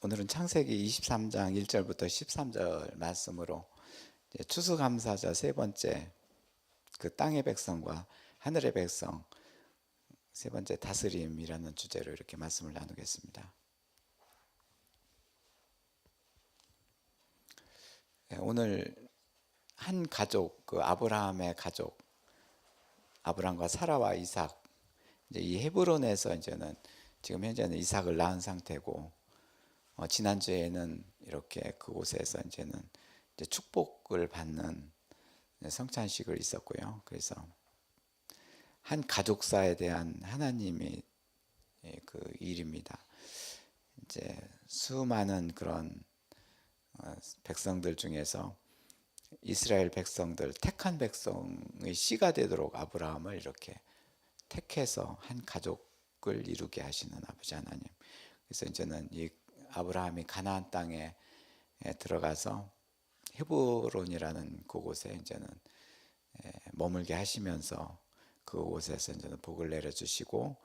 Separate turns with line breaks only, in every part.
오늘은 창세기 23장 1절부터 13절 말씀으로 추수감사절 세 번째 그 땅의 백성과 하늘의 백성 세 번째 다스림이라는 주제로 이렇게 말씀을 나누겠습니다. 오늘 한 가족, 그 아브라함의 가족, 아브라함과 사라와 이삭, 이제 이 헤브론에서 이제는 지금 현재는 이삭을 낳은 상태고, 지난주에는 이렇게 그곳에서 이제는 이제 축복을 받는 성찬식을 있었고요. 그래서 한 가족사에 대한 하나님의 그 일입니다. 이제 수많은 그런 백성들 중에서 이스라엘 백성들, 택한 백성의 씨가 되도록 아브라함을 이렇게 택해서 한 가족을 이루게 하시는 아버지 하나님. 그래서 이제는 이 아브라함이 가나안 땅에 들어가서 헤브론이라는 그곳에 이제는 머물게 하시면서 그곳에서 이제는 복을 내려주시고,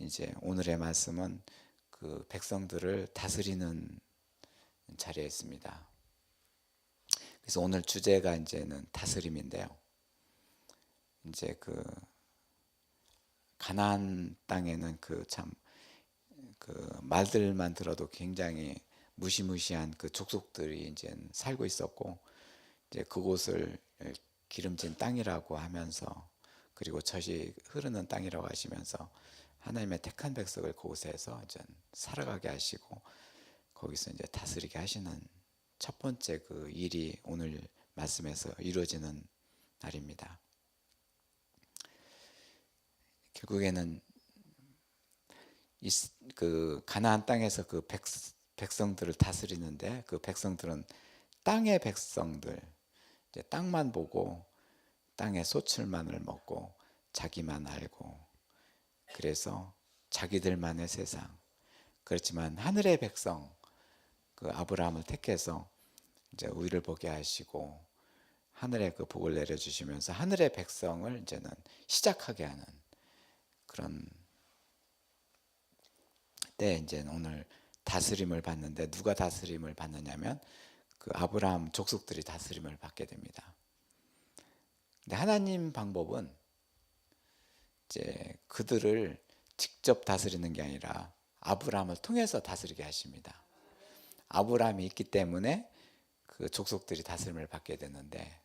이제 오늘의 말씀은 그 백성들을 다스리는 자리에 있습니다. 그래서 오늘 주제가 이제는 다스림인데요. 이제 그 가나안 땅에는 그 말들만 들어도 굉장히 무시무시한 그 족속들이 이제 살고 있었고, 이제 그곳을 기름진 땅이라고 하면서, 그리고 젖이 흐르는 땅이라고 하시면서 하나님의 택한 백성을 그곳에서 이제 살아가게 하시고, 거기서 이제 다스리게 하시는 첫 번째 그 일이 오늘 말씀에서 이루어지는 날입니다. 결국에는 그 가나안 땅에서 그 백성들을 다스리는데, 그 백성들은 땅의 백성들, 이제 땅만 보고 땅의 소출만을 먹고 자기만 알고, 그래서 자기들만의 세상. 그렇지만 하늘의 백성, 그 아브라함을 택해서 이제 우리를 보게 하시고 하늘의 그 복을 내려주시면서 하늘의 백성을 이제는 시작하게 하는 그런 때, 이제 오늘 다스림을 받는데, 누가 다스림을 받느냐면 그 아브라함 족속들이 다스림을 받게 됩니다. 근데 하나님 방법은 이제 그들을 직접 다스리는 게 아니라 아브라함을 통해서 다스리게 하십니다. 아브라함이 있기 때문에 그 족속들이 다스림을 받게 되는데,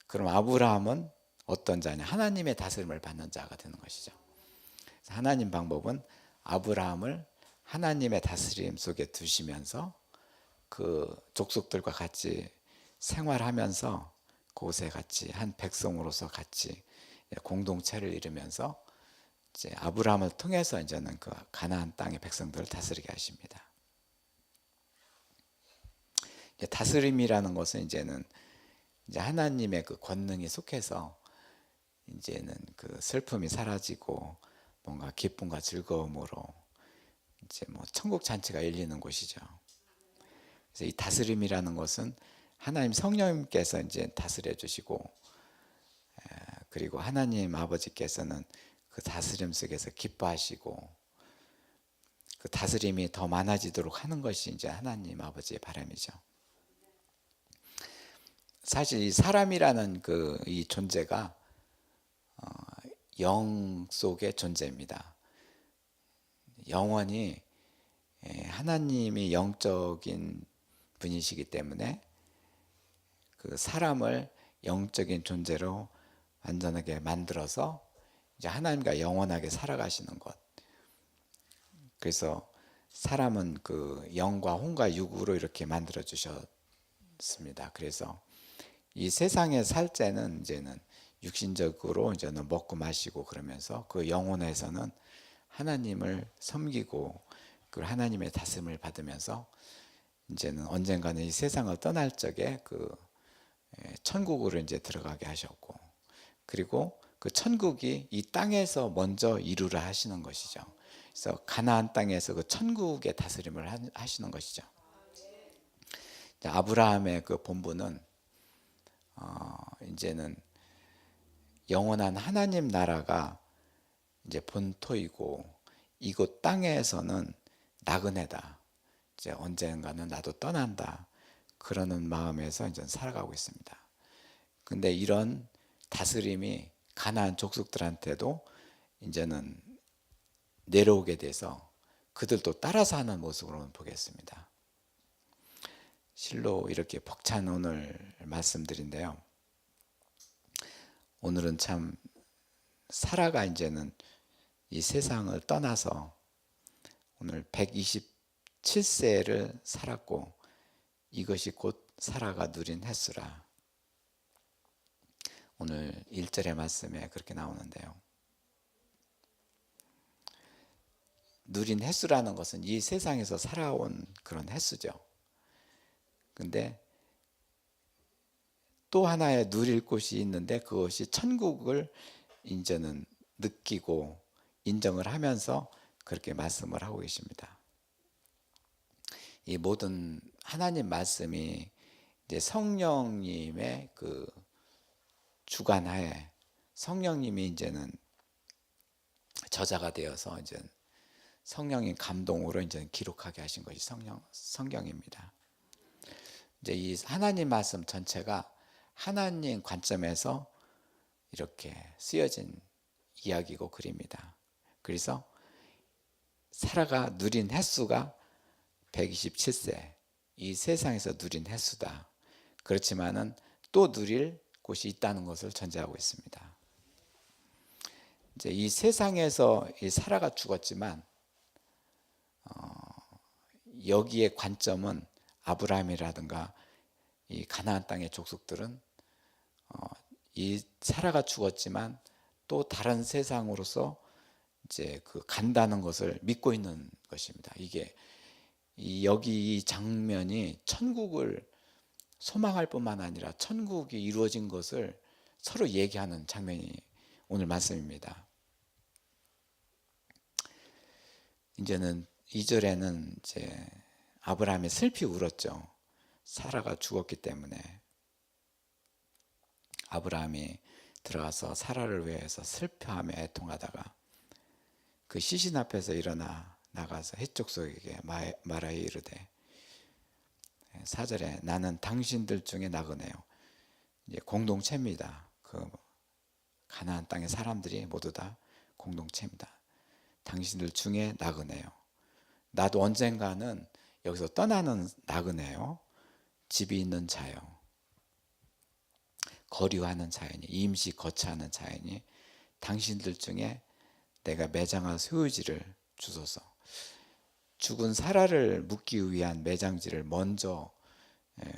그럼 아브라함은 어떤 자냐? 하나님의 다스림을 받는 자가 되는 것이죠. 그래서 하나님 방법은 아브라함을 하나님의 다스림 속에 두시면서 그 족속들과 같이 생활하면서 그곳에 같이 한 백성으로서 같이 공동체를 이루면서 이제 아브라함을 통해서 이제는 그 가나안 땅의 백성들을 다스리게 하십니다. 다스림이라는 것은 이제는 이제 하나님의 그 권능이 속해서 이제는 그 슬픔이 사라지고 뭔가 기쁨과 즐거움으로 이제 뭐 천국 잔치가 열리는 곳이죠. 그래서 이 다스림이라는 것은 하나님 성령님께서 이제 다스려 주시고, 그리고 하나님 아버지께서는 그 다스림 속에서 기뻐하시고, 그 다스림이 더 많아지도록 하는 것이 이제 하나님 아버지의 바람이죠. 사실 이 사람이라는 그 이 존재가 영 속의 존재입니다. 영원히 하나님이 영적인 분이시기 때문에 그 사람을 영적인 존재로 완전하게 만들어서 이제 하나님과 영원하게 살아가시는 것. 그래서 사람은 그 영과 혼과 육으로 이렇게 만들어 주셨습니다. 그래서 이 세상에 살 때는 이제는 육신적으로 이제는 먹고 마시고 그러면서 그 영혼에서는 하나님을 섬기고 그 하나님의 다스림을 받으면서 이제는 언젠가는 이 세상을 떠날 적에 그 천국으로 이제 들어가게 하셨고, 그리고 그 천국이 이 땅에서 먼저 이루라 하시는 것이죠. 그래서 가나안 땅에서 그 천국의 다스림을 하시는 것이죠. 아브라함의 그 본분은 이제는 영원한 하나님 나라가 이제 본토이고, 이곳 땅에서는 나그네다. 이제 언젠가는 나도 떠난다 그러는 마음에서 이제 살아가고 있습니다. 근데 이런 다스림이 가나안 족속들한테도 이제는 내려오게 돼서 그들도 따라서 하는 모습으로 보겠습니다. 실로 이렇게 벅찬 오늘 말씀드린데요. 오늘은 참 사라가 이제는 이 세상을 떠나서 오늘 127세를 살았고 이것이 곧 사라가 누린 횟수라. 오늘 1절의 말씀에 그렇게 나오는데요. 누린 횟수라는 것은 이 세상에서 살아온 그런 횟수죠. 근데 또 하나의 누릴 곳이 있는데 그것이 천국을 이제는 느끼고 인정을 하면서 그렇게 말씀을 하고 계십니다. 이 모든 하나님 말씀이 이제 성령님의 그 주관하에 성령님이 이제는 저자가 되어서 이제 성령의 감동으로 이제 기록하게 하신 것이 성경입니다. 이제 이 하나님 말씀 전체가 하나님 관점에서 이렇게 쓰여진 이야기고 글입니다. 그래서 사라가 누린 횟수가 127세, 이 세상에서 누린 횟수다. 그렇지만은 또 누릴 곳이 있다는 것을 전제하고 있습니다. 이제 이 세상에서 이 사라가 죽었지만 여기에 관점은 아브라함이라든가 이 가나안 땅의 족속들은 이 사라가 죽었지만 또 다른 세상으로서 이제 그 간다는 것을 믿고 있는 것입니다. 이게 여기 이 장면이 천국을 소망할 뿐만 아니라 천국이 이루어진 것을 서로 얘기하는 장면이 오늘 말씀입니다. 이제는 2절에는 이제 아브라함이 슬피 울었죠. 사라가 죽었기 때문에 아브라함이 들어가서 사라를 위해서 슬퍼하며 애통하다가 그 시신 앞에서 일어나 나가서 헷족속에게 말하여 이르되 4절에 나는 당신들 중에 나그네요. 이제 공동체입니다. 그 가나안 땅의 사람들이 모두 다 공동체입니다. 당신들 중에 나그네요. 나도 언젠가는 여기서 떠나는 나그네요. 집이 있는 자요. 거류하는 자연이 임시 거처하는 자연이 당신들 중에 내가 매장할 소유지를 주소서. 죽은 사라를 묻기 위한 매장지를 먼저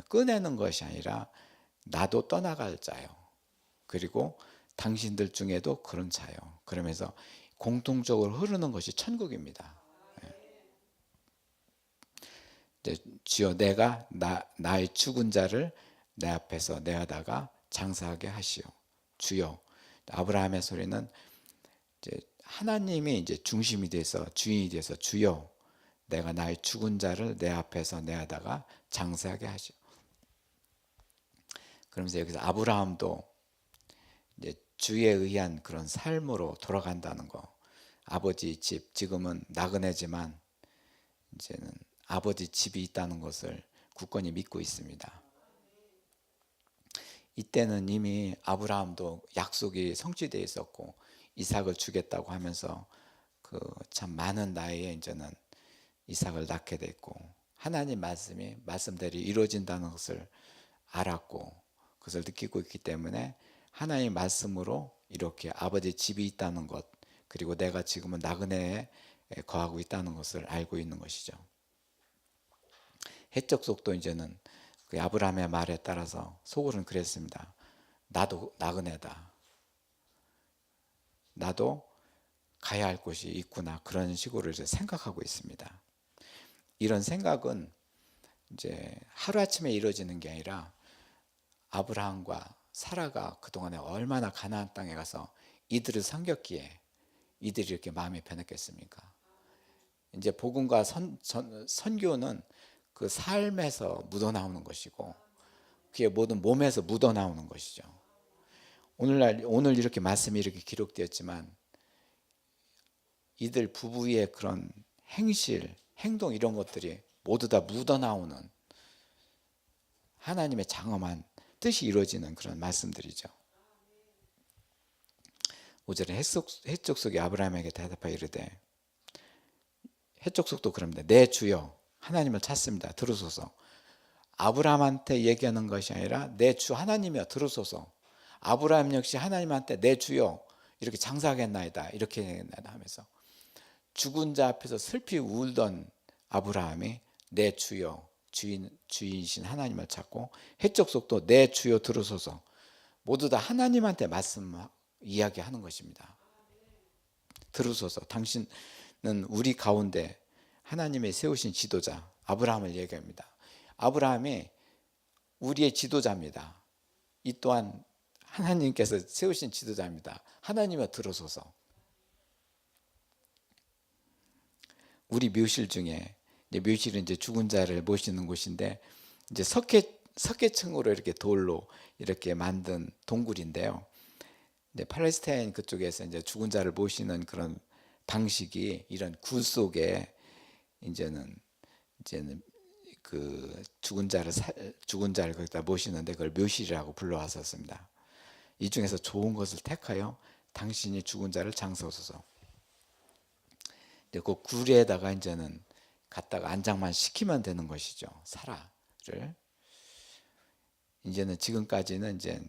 꺼내는 것이 아니라 나도 떠나갈 자요. 그리고 당신들 중에도 그런 자요. 그러면서 공통적으로 흐르는 것이 천국입니다. 주여 내가 나의 죽은 자를 내 앞에서 내어다가 장사하게 하시오. 주여. 아브라함의 소리는 이제 하나님이 이제 중심이 돼서 주인이 돼서 주여 내가 나의 죽은 자를 내 앞에서 내어다가 장사하게 하시오. 그러면서 여기서 아브라함도 이제 주에 의한 그런 삶으로 돌아간다는 거. 아버지 집 지금은 나그네지만 이제는 아버지 집이 있다는 것을 굳건히 믿고 있습니다. 이때는 이미 아브라함도 약속이 성취되어 있었고 이삭을 주겠다고 하면서 그 참 많은 나이에 이제는 이삭을 낳게 됐고 하나님 말씀이 말씀대로 이루어진다는 것을 알았고 그것을 느끼고 있기 때문에 하나님 말씀으로 이렇게 아버지 집이 있다는 것 그리고 내가 지금은 나그네에 거하고 있다는 것을 알고 있는 것이죠. 해적속도 이제는 그 아브라함의 말에 따라서 속으로는 그랬습니다. 나도 나그네다. 나도 가야 할 곳이 있구나. 그런 식으로 이제 생각하고 있습니다. 이런 생각은 이제 하루아침에 이루어지는 게 아니라 아브라함과 사라가 그동안에 얼마나 가나안 땅에 가서 이들을 섬겼기에 이들이 이렇게 마음이 변했겠습니까? 이제 복음과 선교는 그 삶에서 묻어나오는 것이고 그의 모든 몸에서 묻어나오는 것이죠. 오늘 이렇게 말씀이 이렇게 기록되었지만 이들 부부의 그런 행실, 행동 이런 것들이 모두 다 묻어나오는 하나님의 장엄한 뜻이 이루어지는 그런 말씀들이죠. 5절에 해족속이 아브라함에게 대답하여 이르되, 해족속도 그럽니다. 내 주여, 하나님을 찾습니다. 들으소서. 아브라함한테 얘기하는 것이 아니라 내 주 하나님이여 들으소서. 아브라함 역시 하나님한테 내 주여 이렇게 장사하겠나이다 이렇게 하면서 죽은 자 앞에서 슬피 울던 아브라함이 내 주여 주인이신 하나님을 찾고, 해족속도 내 주여 들으소서. 모두 다 하나님한테 이야기하는 것입니다. 들으소서. 당신은 우리 가운데 하나님의 세우신 지도자 아브라함을 얘기합니다. 아브라함이 우리의 지도자입니다. 이 또한 하나님께서 세우신 지도자입니다. 하나님을 들으소서. 우리 묘실 중에, 묘실은 이제 죽은 자를 모시는 곳인데, 이제 석회층으로 이렇게 돌로 이렇게 만든 동굴인데요. 이제 팔레스타인 그쪽에서 이제 죽은 자를 모시는 그런 방식이 이런 굴 속에 이제는 그 죽은 자를 거기다 모시는데 그걸 묘실이라고 불러왔었습니다. 이 중에서 좋은 것을 택하여 당신이 죽은 자를 장사하소서. 그 굴에다가 이제는 갖다가 안장만 시키면 되는 것이죠. 사라를. 이제는 지금까지는 이제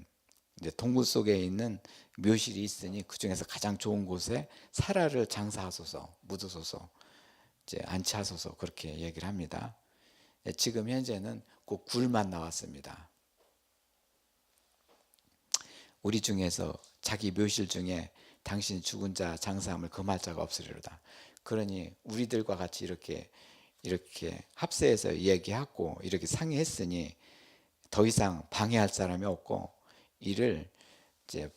동굴 속에 있는 묘실이 있으니 그 중에서 가장 좋은 곳에 사라를 장사하소서, 묻으소서, 이제 안치하소서 그렇게 얘기를 합니다. 지금 현재는 그 굴만 나왔습니다. 우리 중에서 자기 묘실 중에 당신 죽은 자 장사함을 금할 자가 없으리로다. 그러니 우리들과 같이 이렇게 합세해서 얘기하고 이렇게 상의했으니 더 이상 방해할 사람이 없고 이를 이제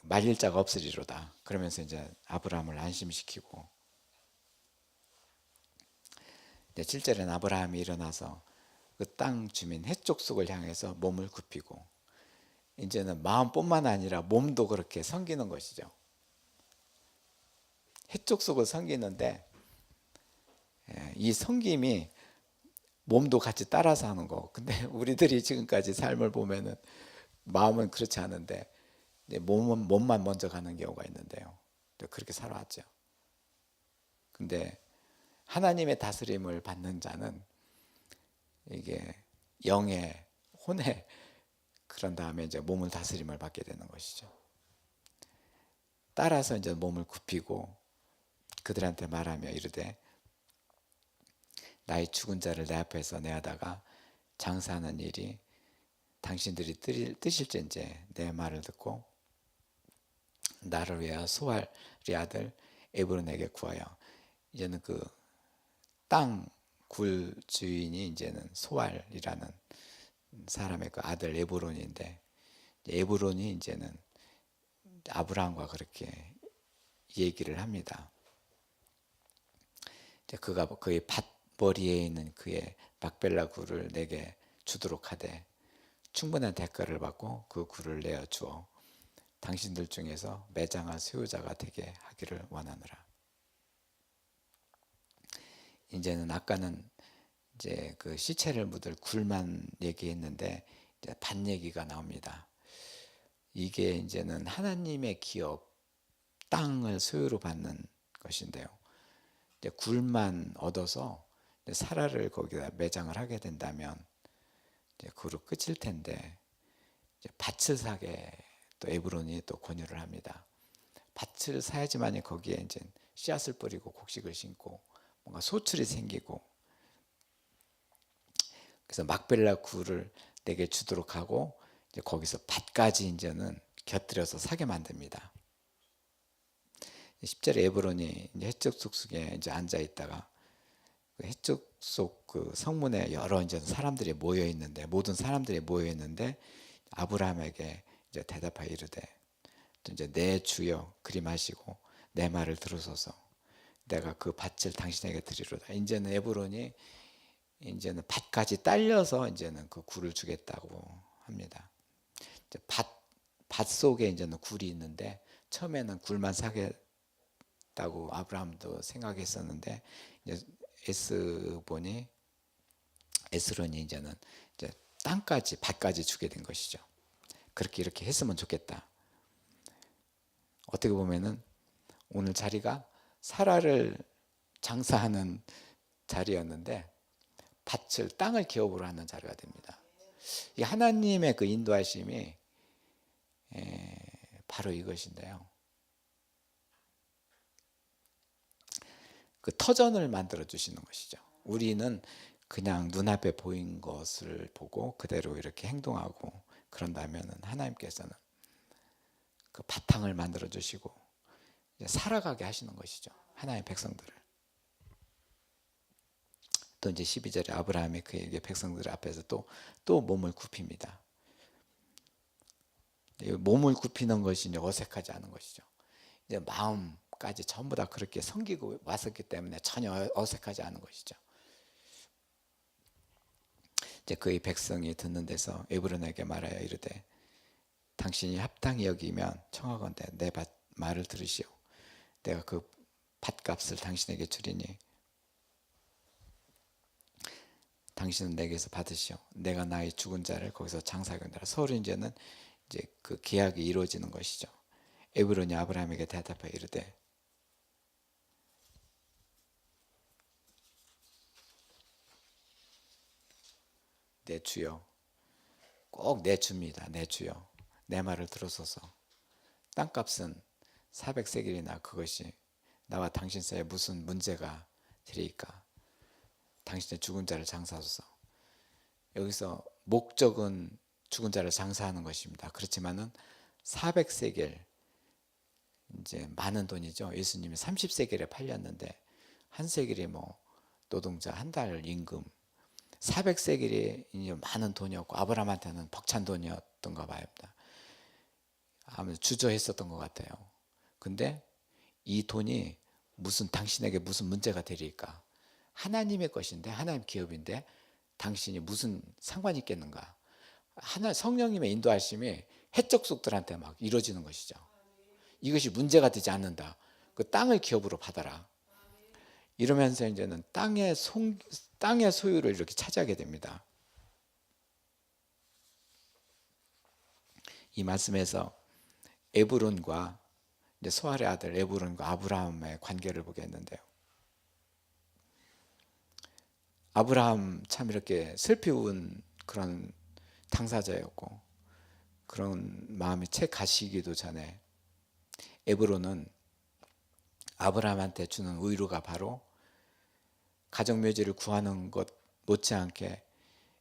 말릴 자가 없으리로다. 그러면서 이제 아브라함을 안심시키고, 7절에는 아브라함이 일어나서 그 땅 주민 해족속을 향해서 몸을 굽히고, 이제는 마음뿐만 아니라 몸도 그렇게 섬기는 것이죠. 해족속을 섬기는데 이 섬김이 몸도 같이 따라서 하는 거. 근데 우리들이 지금까지 삶을 보면은 마음은 그렇지 않은데 이제 몸만 먼저 가는 경우가 있는데요. 그렇게 살아왔죠. 근데 하나님의 다스림을 받는 자는 이게 영의 혼의 그런 다음에 이제 몸을 다스림을 받게 되는 것이죠. 따라서 이제 몸을 굽히고 그들한테 말하며 이르되, 나의 죽은 자를 내 앞에서 내하다가 장사하는 일이 당신들이 뜨실진지 내 말을 듣고 나를 위하여 소알의 아들 에브론에게 구하여. 이제는 그 땅 굴 주인이 이제는 소알이라는 사람의 그 아들 에브론인데, 에브론이 이제는 아브라함과 그렇게 얘기를 합니다. 그가 그의 밭머리에 있는 그의 막벨라 굴을 내게 주도록 하되 충분한 대가를 받고 그 굴을 내어 주어 당신들 중에서 매장할 소유자가 되게 하기를 원하노라. 이제는 아까는 이제 그 시체를 묻을 굴만 얘기했는데 이제 밭 얘기가 나옵니다. 이게 이제는 하나님의 기업, 땅을 소유로 받는 것인데요. 이제 굴만 얻어서 이제 사라를 거기다 매장을 하게 된다면 이제 그로 끝일 텐데, 이제 밭을 사게 또 에브론이 또 권유를 합니다. 밭을 사야지만이 거기에 이제 씨앗을 뿌리고 곡식을 심고 뭔가 소출이 생기고, 그래서 막벨라 굴을 내게 주도록 하고 이제 거기서 밭까지 이제는 곁들여서 사게 만듭니다. 10절에 에브론이 이제 해적 속에 이제 앉아 있다가 그 해적 속 그 성문에 여러 이제 사람들이 모여 있는데, 모든 사람들이 모여 있는데 아브라함에게 이제 대답하여 이르되, 이제 내 주여 그리 마시고 내 말을 들으소서. 내가 그 밭을 당신에게 드리로다. 이제는 에브론이 이제는 밭까지 딸려서 이제는 그 굴을 주겠다고 합니다. 이제 밭 속에 이제는 굴이 있는데 처음에는 굴만 사겠다고 아브라함도 생각했었는데 이제 에스본이 에스론이 이제는 이제 땅까지 밭까지 주게 된 것이죠. 그렇게 이렇게 했으면 좋겠다. 어떻게 보면은 오늘 자리가 사라를 장사하는 자리였는데 밭을 땅을 기업으로 하는 자리가 됩니다. 이 하나님의 그 인도하심이 바로 이것인데요. 그 터전을 만들어 주시는 것이죠. 우리는 그냥 눈앞에 보인 것을 보고 그대로 이렇게 행동하고 그런다면 하나님께서는 그 바탕을 만들어 주시고 살아가게 하시는 것이죠. 하나님의 백성들을. 또 이제 12절에 아브라함이 그에게 백성들 앞에서 또 몸을 굽힙니다. 몸을 굽히는 것이 이제 어색하지 않은 것이죠. 이제 마음까지 전부 다 그렇게 섬기고 왔었기 때문에 전혀 어색하지 않은 것이죠. 이제 그의 백성이 듣는 데서 에브론에게 말하여 이르되 당신이 합당히 여기면 청하건대 내 말을 들으시오. 내가 그 밭값을 당신에게 주리니 당신은 내게서 받으시오. 내가 나의 죽은 자를 거기서 장사하겠노라. 서로 이제는 이제 그 계약이 이루어지는 것이죠. 에브론이 아브라함에게 대답하여 이르되 내 주여, 꼭 내 줍니다. 내 주여, 내 말을 들으소서. 땅값은 400세겔이나 그것이 나와 당신 사이에 무슨 문제가 되리까? 당신의 죽은 자를 장사하소서. 여기서 목적은 죽은 자를 장사하는 것입니다. 그렇지만은 400세겔 이제 많은 돈이죠. 예수님이 30세겔에 팔렸는데 한 세겔이 뭐 노동자 한 달 임금 400세겔이 많은 돈이었고 아브라함한테는 벅찬 돈이었던가 봐요다. 아무래도 주저했었던 것 같아요. 근데 이 돈이 무슨 당신에게 무슨 문제가 되리까? 하나님의 것인데 하나님 기업인데 당신이 무슨 상관이 있겠는가? 하나 성령님의 인도하심이 해적속들한테 막 이루어지는 것이죠. 이것이 문제가 되지 않는다. 그 땅을 기업으로 받아라. 이러면서 이제는 땅의 소유를 이렇게 차지하게 됩니다. 이 말씀에서 에브론과 이제 소알의 아들 에브론과 아브라함의 관계를 보겠는데요. 아브라함 참 이렇게 슬피운 그런 당사자였고 그런 마음이 채 가시기도 전에 에브론은 아브라함한테 주는 의료가 바로 가정묘지를 구하는 것 못지않게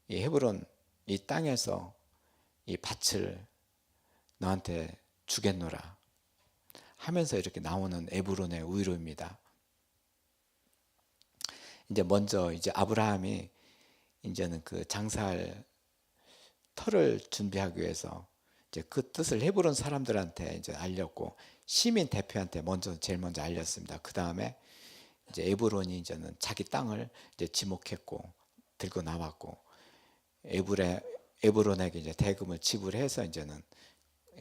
이 헤브론 이 땅에서 이 밭을 너한테 주겠노라 하면서 이렇게 나오는 에브론의 의료입니다. 이제 먼저 이제 아브라함이 이제는 그 장사할 터를 준비하기 위해서 이제 그 뜻을 헤브론 사람들한테 이제 알렸고 시민 대표한테 제일 먼저 알렸습니다. 그 다음에 이제 에브론이 이제는 자기 땅을 이제 지목했고 들고 나왔고 에브론에게 이제 대금을 지불해서 이제는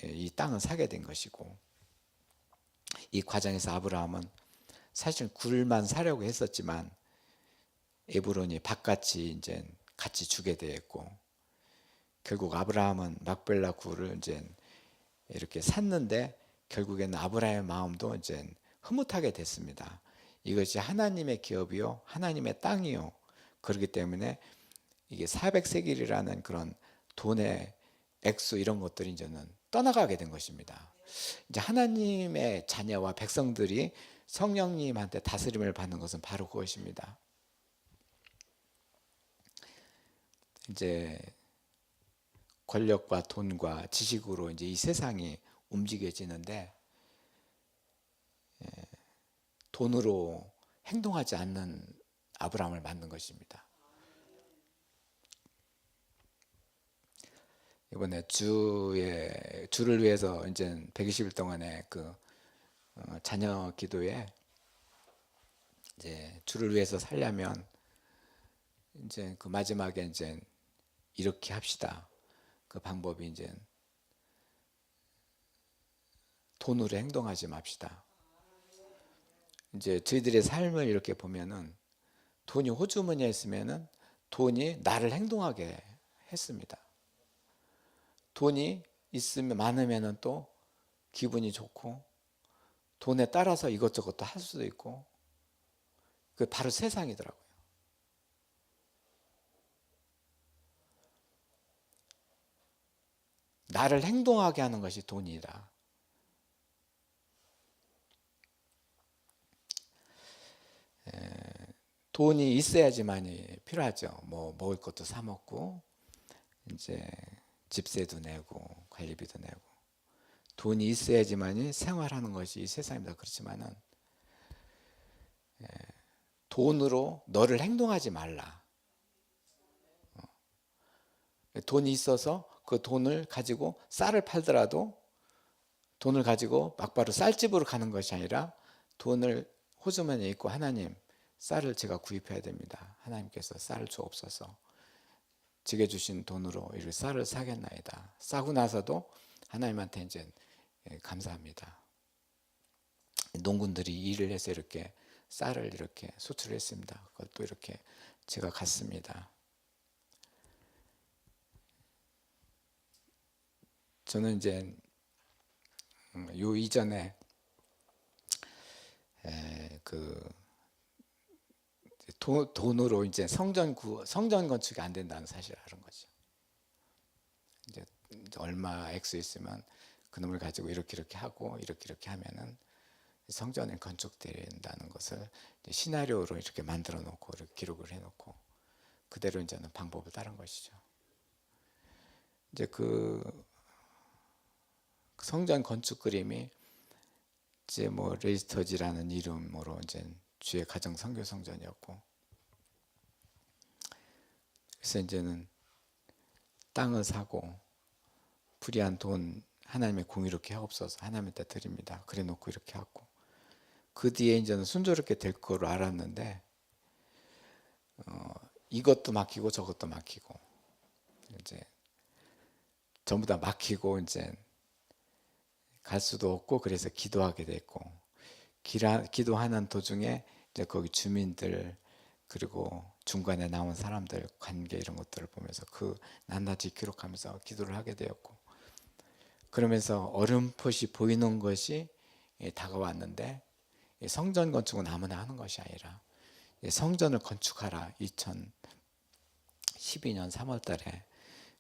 이 땅을 사게 된 것이고 이 과정에서 아브라함은 사실 굴만 사려고 했었지만 에브론이 밭같이 이제 같이 주게 되었고 결국 아브라함은 막벨라 굴을 이제 이렇게 샀는데 결국에는 아브라함의 마음도 이제 흐뭇하게 됐습니다. 이것이 하나님의 기업이요 하나님의 땅이요 그렇기 때문에 이게 400세겔이라는 그런 돈의 액수 이런 것들이 이제는 떠나가게 된 것입니다. 이제 하나님의 자녀와 백성들이 성령님한테 다스림을 받는 것은 바로 그것입니다. 이제 권력과 돈과 지식으로 이제 이 세상이 움직여지는데 돈으로 행동하지 않는 아브라함을 만든 것입니다. 이번에 주를 위해서 이제 120일 동안의 그 자녀 기도에 이제 주를 위해서 살려면 이제 그 마지막에 이제 이렇게 합시다. 그 방법이 이제 돈으로 행동하지 맙시다. 이제 저희들의 삶을 이렇게 보면은 돈이 호주머니에 있으면은 돈이 나를 행동하게 했습니다. 돈이 있으면 많으면은 또 기분이 좋고 돈에 따라서 이것저것 할 수도 있고 그 바로 세상이더라고요. 나를 행동하게 하는 것이 돈이다. 돈이 있어야지만이 필요하죠. 뭐 먹을 것도 사 먹고 이제 집세도 내고 관리비도 내고 돈이 있어야지만이 생활하는 것이 이 세상입니다. 그렇지만은 돈으로 너를 행동하지 말라. 돈이 있어서 그 돈을 가지고 쌀을 팔더라도 돈을 가지고 막바로 쌀집으로 가는 것이 아니라 돈을 호주머니에 있고 하나님 쌀을 제가 구입해야 됩니다. 하나님께서 쌀을 주옵소서. 제게 주신 돈으로 이 쌀을 사겠나이다. 사고 나서도 하나님한테 이제 감사합니다. 농군들이 일을 해서 이렇게 쌀을 이렇게 수출했습니다. 그것도 이렇게 제가 갔습니다. 저는 이제 요 이전에 그 돈으로 이제 성전 건축이 안 된다는 사실을 알은 거죠. 이제 얼마 액수 있으면 그놈을 가지고 이렇게 하고 이렇게 하면은 성전이 건축된다는 것을 시나리오로 이렇게 만들어 놓고 이렇게 기록을 해 놓고 그대로 이제는 방법을 따른 것이죠. 이제 그 성전 건축 그림이 이제 뭐 레이스터지라는 이름으로 이제 주의 가정 선교 성전이었고, 그래서 이제는 땅을 사고 불의한 돈 하나님의 공의롭게 하옵소서 하나님한테 드립니다. 그래 놓고 이렇게 하고 그 뒤에 이제는 순조롭게 될 거로 알았는데 이것도 막히고 저것도 막히고 이제 전부 다 막히고 이제 갈 수도 없고 그래서 기도하게 됐고 기도하는 도중에 이제 거기 주민들 그리고 중간에 나온 사람들 관계 이런 것들을 보면서 그 낱낱이 기록하면서 기도를 하게 되었고 그러면서 어렴풋이 보이는 것이 다가왔는데 성전 건축은 아무나 하는 것이 아니라 성전을 건축하라 2012년 3월 달에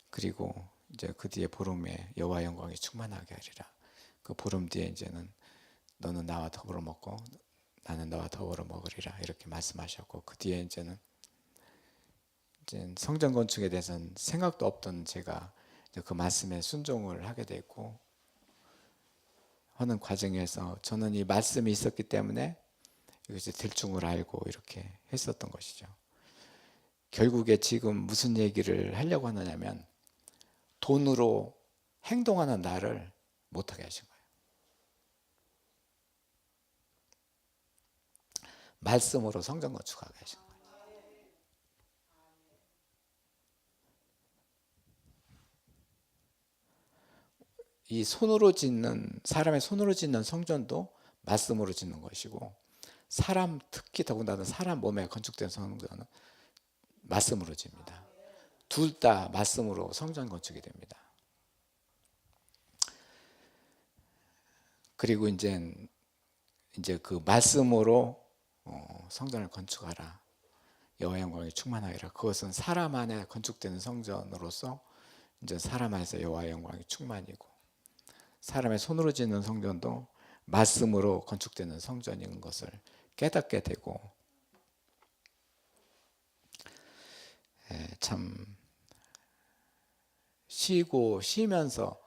그리고 이제 그 뒤에 보름에 여호와 영광이 충만하게 하리라. 그 보름 뒤에 이제는 너는 나와 더불어 먹고 나는 너와 더불어 먹으리라 이렇게 말씀하셨고 그 뒤에 이제 성전 건축에 대해서는 생각도 없던 제가 그 말씀에 순종을 하게 됐고 하는 과정에서 저는 이 말씀이 있었기 때문에 이것이 될 줄 알고 이렇게 했었던 것이죠. 결국에 지금 무슨 얘기를 하려고 하느냐면 돈으로 행동하는 나를 못하게 하신 거예요. 말씀으로 성전 건축하게 하신 거예요. 이 손으로 짓는 사람의 손으로 짓는 성전도 말씀으로 짓는 것이고 사람 특히 더군다나 사람 몸에 건축된 성전은 말씀으로 짓니다. 둘 다 말씀으로 성전 건축이 됩니다. 그리고 이제 그 말씀으로 성전을 건축하라. 여호와 영광이 충만하리라. 그것은 사람 안에 건축되는 성전으로서 이제 사람 안에서 여호와 영광이 충만이고 사람의 손으로 짓는 성전도 말씀으로 건축되는 성전인 것을 깨닫게 되고 참 쉬고 쉬면서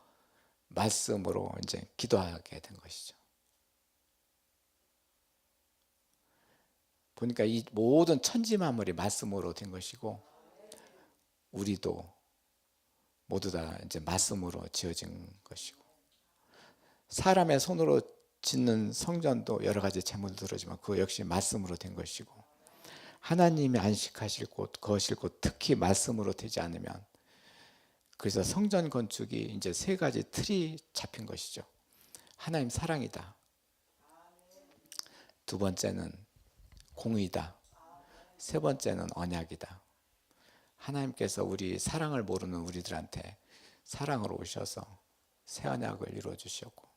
말씀으로 이제 기도하게 된 것이죠. 보니까 이 모든 천지 만물이 말씀으로 된 것이고 우리도 모두 다 이제 말씀으로 지어진 것이고 사람의 손으로 짓는 성전도 여러 가지 재물도 들어지만 그 역시 말씀으로 된 것이고 하나님이 안식하실 곳, 거하실 곳 특히 말씀으로 되지 않으면 그래서 성전 건축이 이제 세 가지 틀이 잡힌 것이죠. 하나님 사랑이다. 두 번째는 공의다. 세 번째는 언약이다. 하나님께서 우리 사랑을 모르는 우리들한테 사랑으로 오셔서 새 언약을 이루어 주셨고,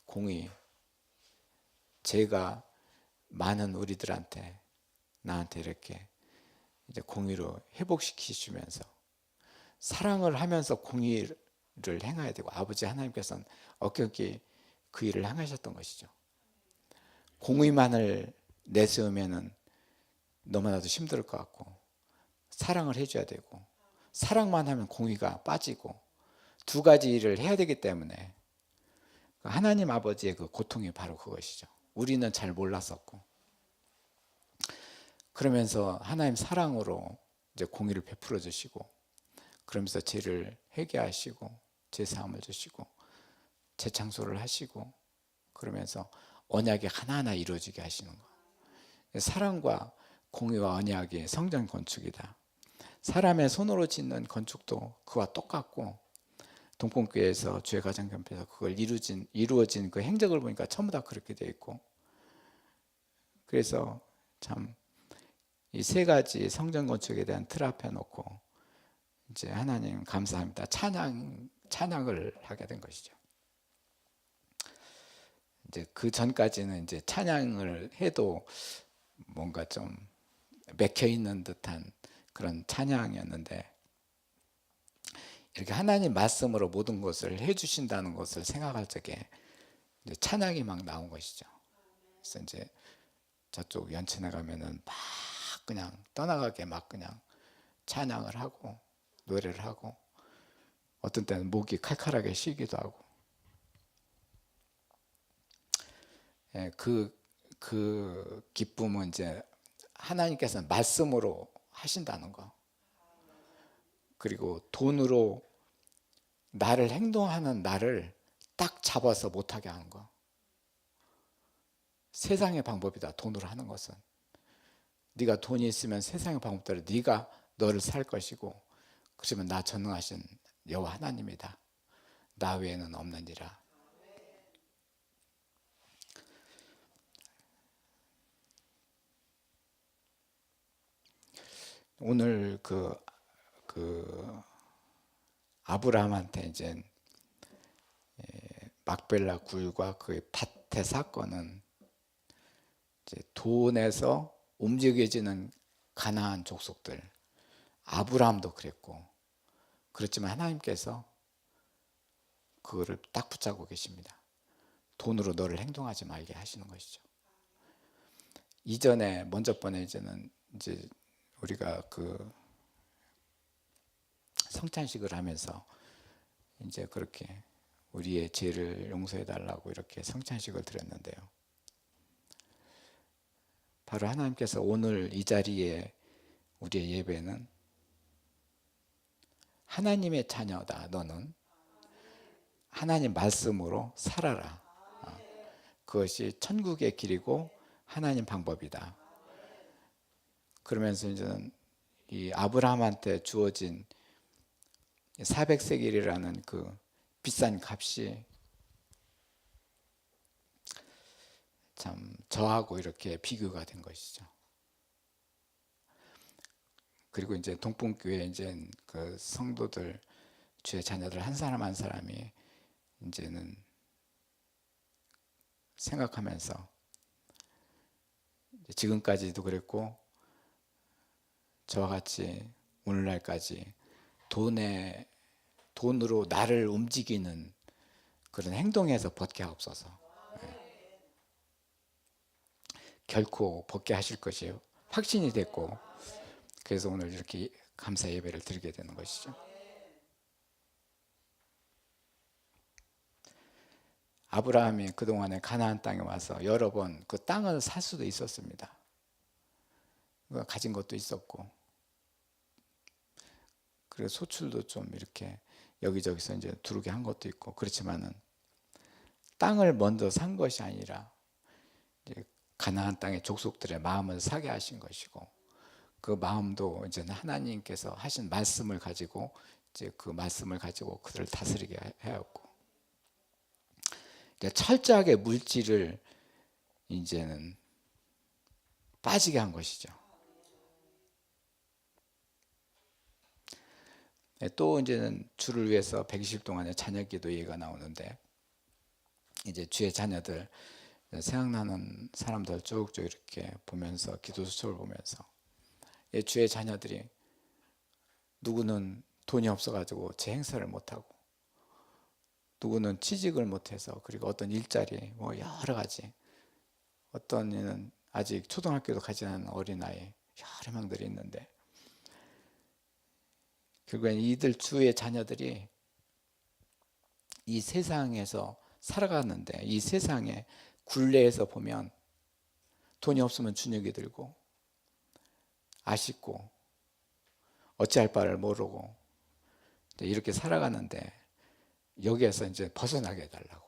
공의, 죄가 많은 우리들한테, 나한테 이렇게 이제 공의로 회복시키시면서 사랑을 하면서 공의를 행해야 되고, 아버지 하나님께서는 엄격히 그 일을 행하셨던 것이죠. 공의만을 내세우면은 너무나도 힘들 것 같고, 사랑을 해줘야 되고, 사랑만 하면 공의가 빠지고, 두 가지 일을 해야 되기 때문에 하나님 아버지의 그 고통이 바로 그것이죠. 우리는 잘 몰랐었고, 그러면서 하나님 사랑으로 이제 공의를 베풀어 주시고, 그러면서 죄를 회개하시고 죄 사함을 주시고 재창조를 하시고, 그러면서 언약이 하나하나 이루어지게 하시는 거. 사랑과 공의와 언약이 성전 건축이다. 사람의 손으로 짓는 건축도 그와 똑같고, 동pon교회에서 주의가정협회에서 그걸 이루어진 그 행적을 보니까 전부 다 그렇게 되어 있고, 그래서 참 이 세 가지 성전 건축에 대한 틀 앞에 놓고 이제 하나님 감사합니다, 찬양을 하게 된 것이죠. 이제 그 전까지는 이제 찬양을 해도 뭔가 좀 맥혀 있는 듯한 그런 찬양이었는데, 이렇게 하나님 말씀으로 모든 것을 해주신다는 것을 생각할 적에 이제 찬양이 막 나온 것이죠. 그래서 이제 저쪽 연천에 가면은 막 그냥 떠나가게 막 그냥 찬양을 하고 노래를 하고, 어떤 때는 목이 칼칼하게 쉬기도 하고, 예, 그 기쁨은 이제 하나님께서는 말씀으로 하신다는 거, 그리고 돈으로 나를 행동하는 나를 딱 잡아서 못하게 하는 거. 세상의 방법이다, 돈으로 하는 것은. 네가 돈이 있으면 세상의 방법대로 네가 너를 살 것이고, 그러면 나 전능하신 여호와 하나님이다, 나 외에는 없느니라. 오늘 그 아브라함한테 이제 막벨라 굴과 그 밭의 사건은 이제 돈에서 움직여지는 가나안 족속들, 아브라함도 그랬고, 그렇지만 하나님께서 그거를 딱 붙잡고 계십니다. 돈으로 너를 행동하지 말게 하시는 것이죠. 이전에 먼저 번에 이제 우리가 그 성찬식을 하면서 이제 그렇게 우리의 죄를 용서해 달라고 이렇게 성찬식을 드렸는데요, 바로 하나님께서 오늘 이 자리에 우리의 예배는 하나님의 자녀다, 너는 하나님 말씀으로 살아라, 그것이 천국의 길이고 하나님 방법이다. 그러면서 이제는 이 아브라함한테 주어진 400세겔이라는 그 비싼 값이 참 저하고 이렇게 비교가 된 것이죠. 그리고 이제 동pon교회 이제 그 성도들, 주의 자녀들 한 사람 한 사람이 이제는 생각하면서, 지금까지도 그랬고 저와 같이 오늘날까지 돈으로 나를 움직이는 그런 행동에서 벗게 하옵소서. 결코 벗게 하실 것이에요, 확신이 됐고, 그래서 오늘 이렇게 감사 예배를 드리게 되는 것이죠. 아브라함이 그동안에 가나안 땅에 와서 여러 번 그 땅을 살 수도 있었습니다. 가진 것도 있었고, 그리고 소출도 좀 이렇게 여기저기서 이제 두르게 한 것도 있고, 그렇지만은 땅을 먼저 산 것이 아니라 이제 가나안 땅의 족속들의 마음을 사게 하신 것이고, 그 마음도 이제 하나님께서 하신 말씀을 가지고 이제 그 말씀을 가지고 그들을 다스리게 하였고, 이제 철저하게 물질을 이제는 빠지게 한 것이죠. 또 이제는 주를 위해서 120 동안의 자녀기도 얘기가 나오는데, 이제 주의 자녀들 생각나는 사람들 쭉쭉 이렇게 보면서, 기도 수첩을 보면서, 주의 자녀들이 누구는 돈이 없어가지고 제 행사를 못하고, 누구는 취직을 못해서, 그리고 어떤 일자리 뭐 여러 가지, 어떤 이는 아직 초등학교도 가지 않은 어린아이 여러 명들이 있는데, 결국엔 이들 주의 자녀들이 이 세상에서 살아가는데, 이 세상의 굴레에서 보면 돈이 없으면 주눅이 들고 아쉽고 어찌할 바를 모르고 이렇게 살아가는데, 여기에서 이제 벗어나게 해달라고.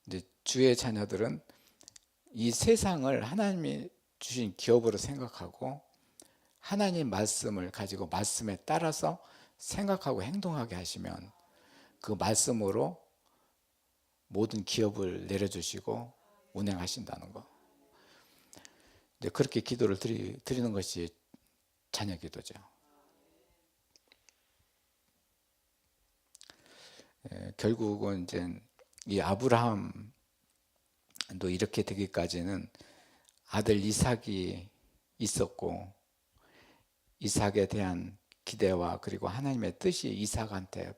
이제 주의 자녀들은 이 세상을 하나님이 주신 기업으로 생각하고, 하나님 말씀을 가지고 말씀에 따라서 생각하고 행동하게 하시면 그 말씀으로 모든 기업을 내려주시고 운행하신다는 거. 이제 그렇게 기도를 드리는 것이 자녀 기도죠. 결국은 이제 이 아브라함도 이렇게 되기까지는 아들 이삭이 있었고, 이삭에 대한 기대와 그리고 하나님의 뜻이 이삭한테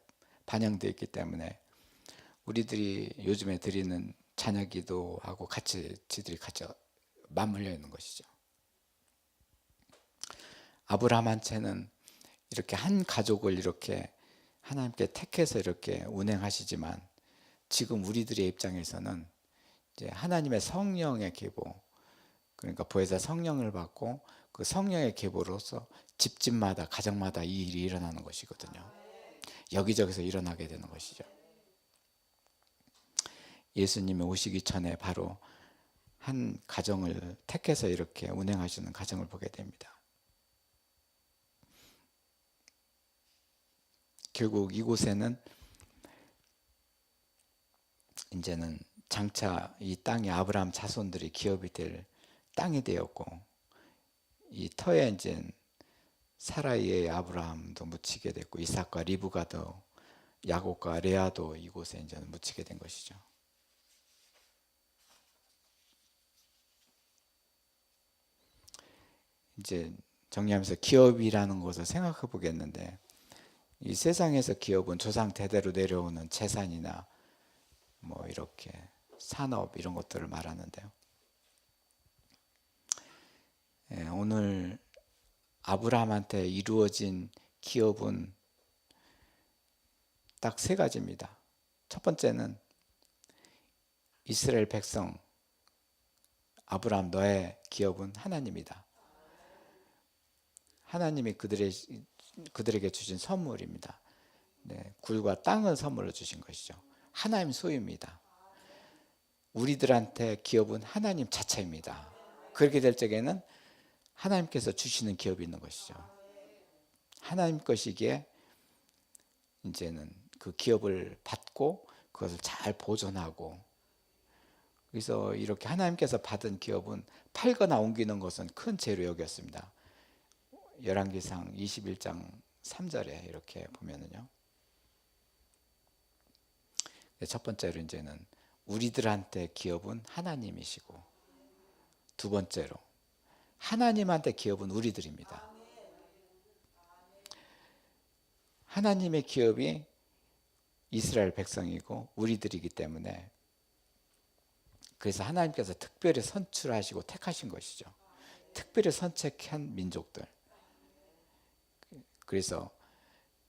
반영되어 있기 때문에 우리들이 요즘에 드리는 자녀 기도하고 같이 지들이 같이 맞물려 있는 것이죠. 아브라함한테는 이렇게 한 가족을 이렇게 하나님께 택해서 이렇게 운행하시지만, 지금 우리들의 입장에서는 이제 하나님의 성령의 계보, 그러니까 보혜사 성령을 받고 그 성령의 계보로서 집집마다 가정마다 이 일이 일어나는 것이거든요. 여기저기서 일어나게 되는 것이죠. 예수님이 오시기 전에 바로 한 가정을 택해서 이렇게 운행하시는 가정을 보게 됩니다. 결국 이곳에는 이제는 장차 이 땅이 아브라함 자손들이 기업이 될 땅이 되었고, 이 터에 이제 사라이의 아브라함도 묻히게 됐고, 이삭과 리브가도, 야곱과 레아도 이곳에 이제 묻히게 된 것이죠. 이제 정리하면서 기업이라는 것을 생각해 보겠는데, 이 세상에서 기업은 조상 대대로 내려오는 재산이나 뭐 이렇게 산업 이런 것들을 말하는데요. 오늘 아브라함한테 이루어진 기업은 딱 세 가지입니다. 첫 번째는 이스라엘 백성, 아브라함 너의 기업은 하나님이다. 하나님이 그들에게 주신 선물입니다. 굴과 땅은 선물로 주신 것이죠. 하나님 소유입니다. 우리들한테 기업은 하나님 자체입니다. 그렇게 될 적에는 하나님께서 주시는 기업이 있는 것이죠. 하나님 것이기에 이제는 그 기업을 받고 그것을 잘 보존하고, 그래서 이렇게 하나님께서 받은 기업은 팔거나 옮기는 것은 큰 죄로 여겼습니다. 열왕기상 21장 3절에 이렇게 보면은요. 첫 번째로 이제는 우리들한테 기업은 하나님이시고, 두 번째로 하나님한테 기업은 우리들입니다. 하나님의 기업이 이스라엘 백성이고 우리들이기 때문에, 그래서 하나님께서 특별히 선출하시고 택하신 것이죠. 특별히 선택한 민족들. 그래서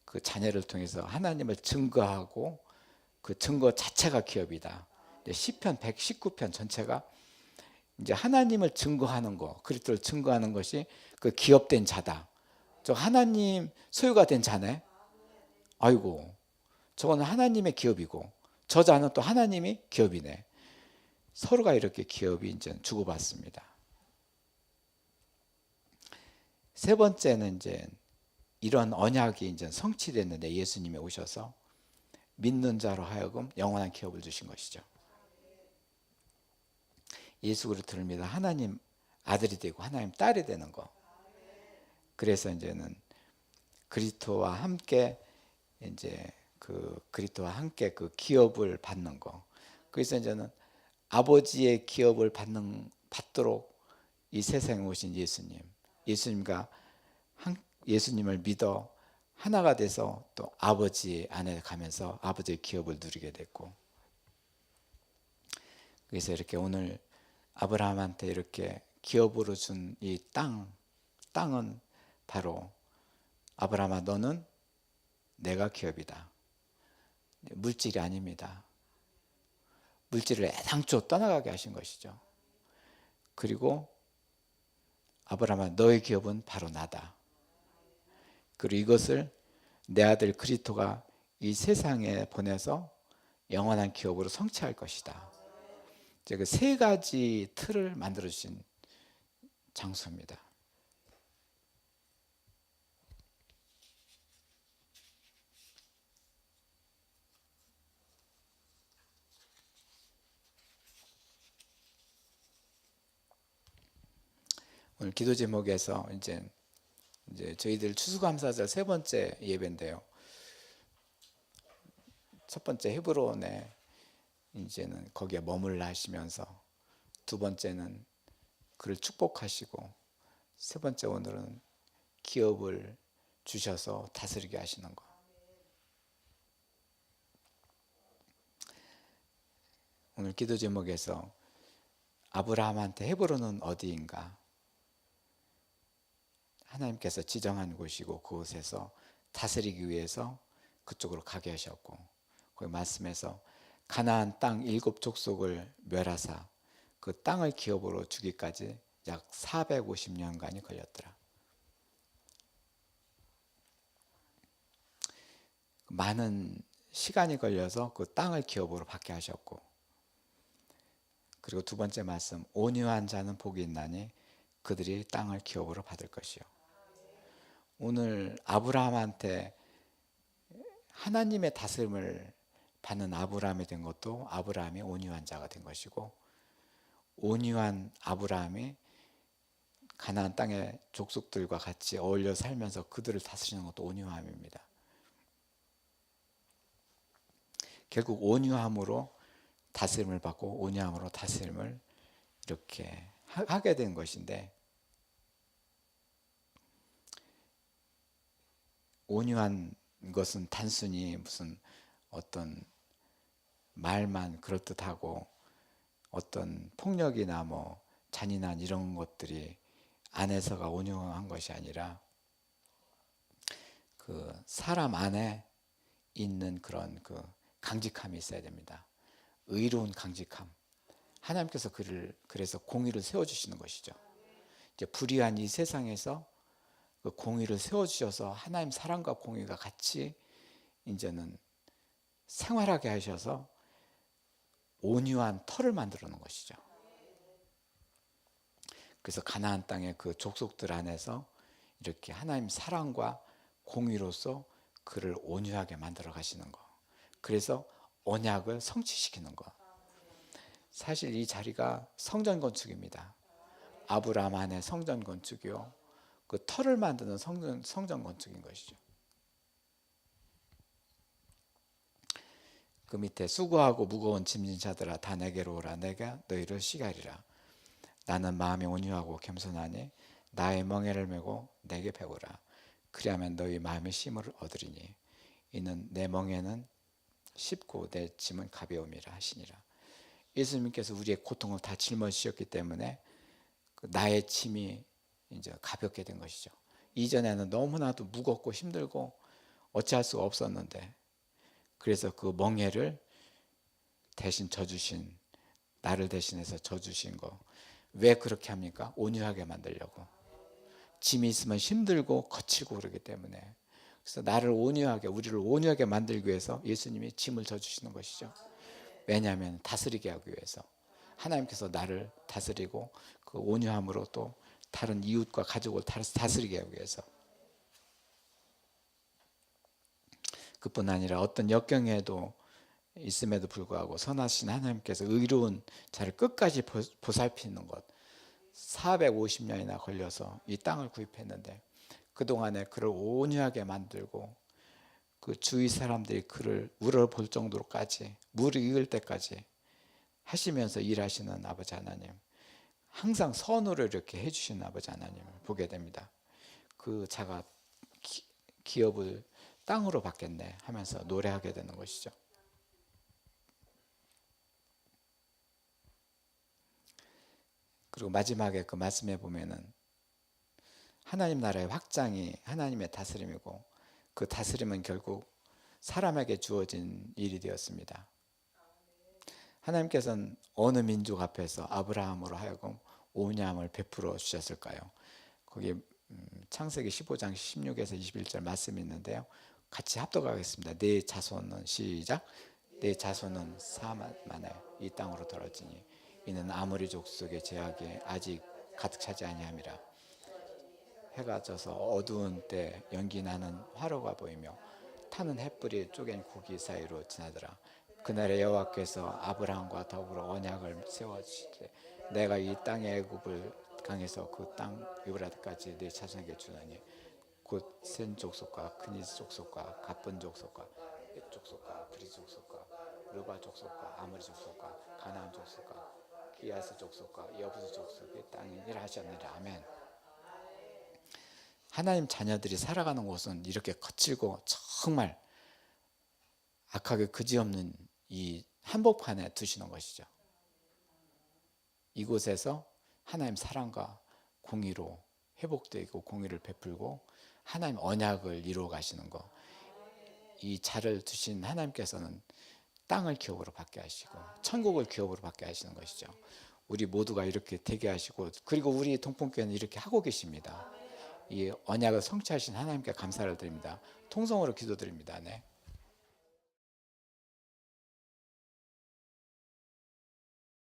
그 자녀를 통해서 하나님을 증거하고, 그 증거 자체가 기업이다. 시편 119편 전체가 이제 하나님을 증거하는 것, 그리스도를 증거하는 것이 그 기업된 자다. 저 하나님 소유가 된 자네. 아이고, 저거는 하나님의 기업이고 저 자는 또 하나님이 기업이네. 서로가 이렇게 기업이 이제 주고받습니다. 세 번째는 이제 이런 언약이 이제 성취됐는데, 예수님이 오셔서 믿는 자로 하여금 영원한 기업을 주신 것이죠. 예수 그리스도를 믿어 하나님 아들이 되고 하나님 딸이 되는 거. 그래서 이제는 그리스도와 함께 이제 그리스도와 함께 그 기업을 받는 거. 그래서 이제는 아버지의 기업을 받도록 이 세상에 오신 예수님과 예수님을 믿어 하나가 돼서 또 아버지 안에 가면서 아버지의 기업을 누리게 됐고, 그래서 이렇게 오늘 아브라함한테 이렇게 기업으로 준 이 땅은 바로 아브라함아, 너는 내가 기업이다. 물질이 아닙니다. 물질을 애당초 떠나가게 하신 것이죠. 그리고 아브라함아, 너의 기업은 바로 나다. 그리고 이것을 내 아들 그리스도가 이 세상에 보내서 영원한 기업으로 성취할 것이다. 그 세 가지 틀을 만들어 주신 장소입니다. 오늘 기도 제목에서 이제 저희들 추수감사절 세 번째 예배인데요. 첫 번째 헤브론에 이제는 거기에 머물러 하시면서, 두 번째는 그를 축복하시고, 세 번째 오늘은 기업을 주셔서 다스리게 하시는 거. 오늘 기도 제목에서 아브라함한테 헤브론은 어디인가? 하나님께서 지정한 곳이고 그곳에서 다스리기 위해서 그쪽으로 가게 하셨고, 거기 말씀에서 가나안 땅 7족속을 멸하사 그 땅을 기업으로 주기까지 약 450년간이 걸렸더라. 많은 시간이 걸려서 그 땅을 기업으로 받게 하셨고, 그리고 두 번째 말씀, 온유한 자는 복이 있나니 그들이 땅을 기업으로 받을 것이요. 오늘 아브라함한테 하나님의 다스림을 받는 아브라함이 된 것도 아브라함이 온유한 자가 된 것이고, 온유한 아브라함이 가나안 땅의 족속들과 같이 어울려 살면서 그들을 다스리는 것도 온유함입니다. 결국 온유함으로 다스림을 받고 온유함으로 다스림을 이렇게 하게 된 것인데, 온유한 것은 단순히 무슨 어떤 말만 그럴듯하고 어떤 폭력이나 뭐 잔인한 이런 것들이 안에서가 온유한 것이 아니라 그 사람 안에 있는 그런 그 강직함이 있어야 됩니다. 의로운 강직함. 하나님께서 그래서 공의를 세워주시는 것이죠. 이제 불의한 이 세상에서 그 공의를 세워주셔서 하나님 사랑과 공의가 같이 이제는 생활하게 하셔서 온유한 터를 만들어 놓은 것이죠. 그래서 가나안 땅의 그 족속들 안에서 이렇게 하나님 사랑과 공의로서 그를 온유하게 만들어 가시는 거. 그래서 언약을 성취시키는 거. 사실 이 자리가 성전 건축입니다. 아브라함 안에 성전 건축이요, 그 터를 만드는 성전 건축인 것이죠. 그 밑에 수고하고 무거운 짐진 자들아 다 내게로 오라. 내가 너희를 쉬게 하리라. 나는 마음이 온유하고 겸손하니 나의 멍에를 메고 내게 배우라. 그리하면 너희 마음의 쉼을 얻으리니 이는 내 멍에는 쉽고 내 짐은 가벼움이라 하시니라. 예수님께서 우리의 고통을 다 짊어지셨기 때문에 나의 짐이 이제 가볍게 된 것이죠. 이전에는 너무나도 무겁고 힘들고 어찌할 수가 없었는데, 그래서 그 멍에를 대신 져주신, 나를 대신해서 져주신 거. 왜 그렇게 합니까? 온유하게 만들려고. 짐이 있으면 힘들고 거칠고 그러기 때문에. 그래서 우리를 온유하게 만들기 위해서 예수님이 짐을 져주시는 것이죠. 왜냐하면 다스리게 하기 위해서. 하나님께서 나를 다스리고 그 온유함으로 또 다른 이웃과 가족을 다스리게 하기 위해서. 그뿐 아니라 어떤 역경에도 있음에도 불구하고 선하신 하나님께서 의로운 자를 끝까지 보살피는 것, 450년이나 걸려서 이 땅을 구입했는데 그동안에 그를 온유하게 만들고 그 주위 사람들이 그를 우러볼 정도로까지 물을 익을 때까지 하시면서 일하시는 아버지 하나님, 항상 선으로 이렇게 해주시는 아버지 하나님을 보게 됩니다. 그 자가 기업을 땅으로 받겠네 하면서 노래하게 되는 것이죠. 그리고 마지막에 그 말씀에 보면은 하나님 나라의 확장이 하나님의 다스림이고 그 다스림은 결국 사람에게 주어진 일이 되었습니다. 하나님께서는 어느 민족 앞에서 아브라함으로 하여금 온유함을 베풀어 주셨을까요? 거기 창세기 15장 16에서 21절 말씀이 있는데요. 같이 합독하겠습니다. 내 자손은 시작. 내 자손은 사만 만에 이 땅으로 떨어지니 이는 아모리 족속의 제약이 아직 가득 차지 아니함이라. 해가 져서 어두운 때 연기 나는 화로가 보이며 타는 햇불이 쪼갠 고기 사이로 지나더라. 그날에 여호와께서 아브라함과 더불어 언약을 세워주시되 내가 이 땅의 애굽을 강에서 그 땅 유브라데까지 네 자손에게 주나니 곧 센 족속과 그니스 족속과 가쁜 족속과 헷 족속과 브리 족속과 르바 족속과 아모리 족속과 가나안 족속과 기아스 족속과 여부스 족속의 땅이니라 하셨느니라. 아멘. 하나님 자녀들이 살아가는 곳은 이렇게 거칠고 정말 악하게 그지없는 이 한복판에 두시는 것이죠. 이곳에서 하나님 사랑과 공의로 회복되고 공의를 베풀고 하나님 언약을 이루어 가시는 것, 이 자를 두신 하나님께서는 땅을 기업으로 받게 하시고 천국을 기업으로 받게 하시는 것이죠. 우리 모두가 이렇게 되게 하시고 그리고 우리 동풍교회는 이렇게 하고 계십니다. 이 언약을 성취하신 하나님께 감사를 드립니다. 통성으로 기도드립니다. 네.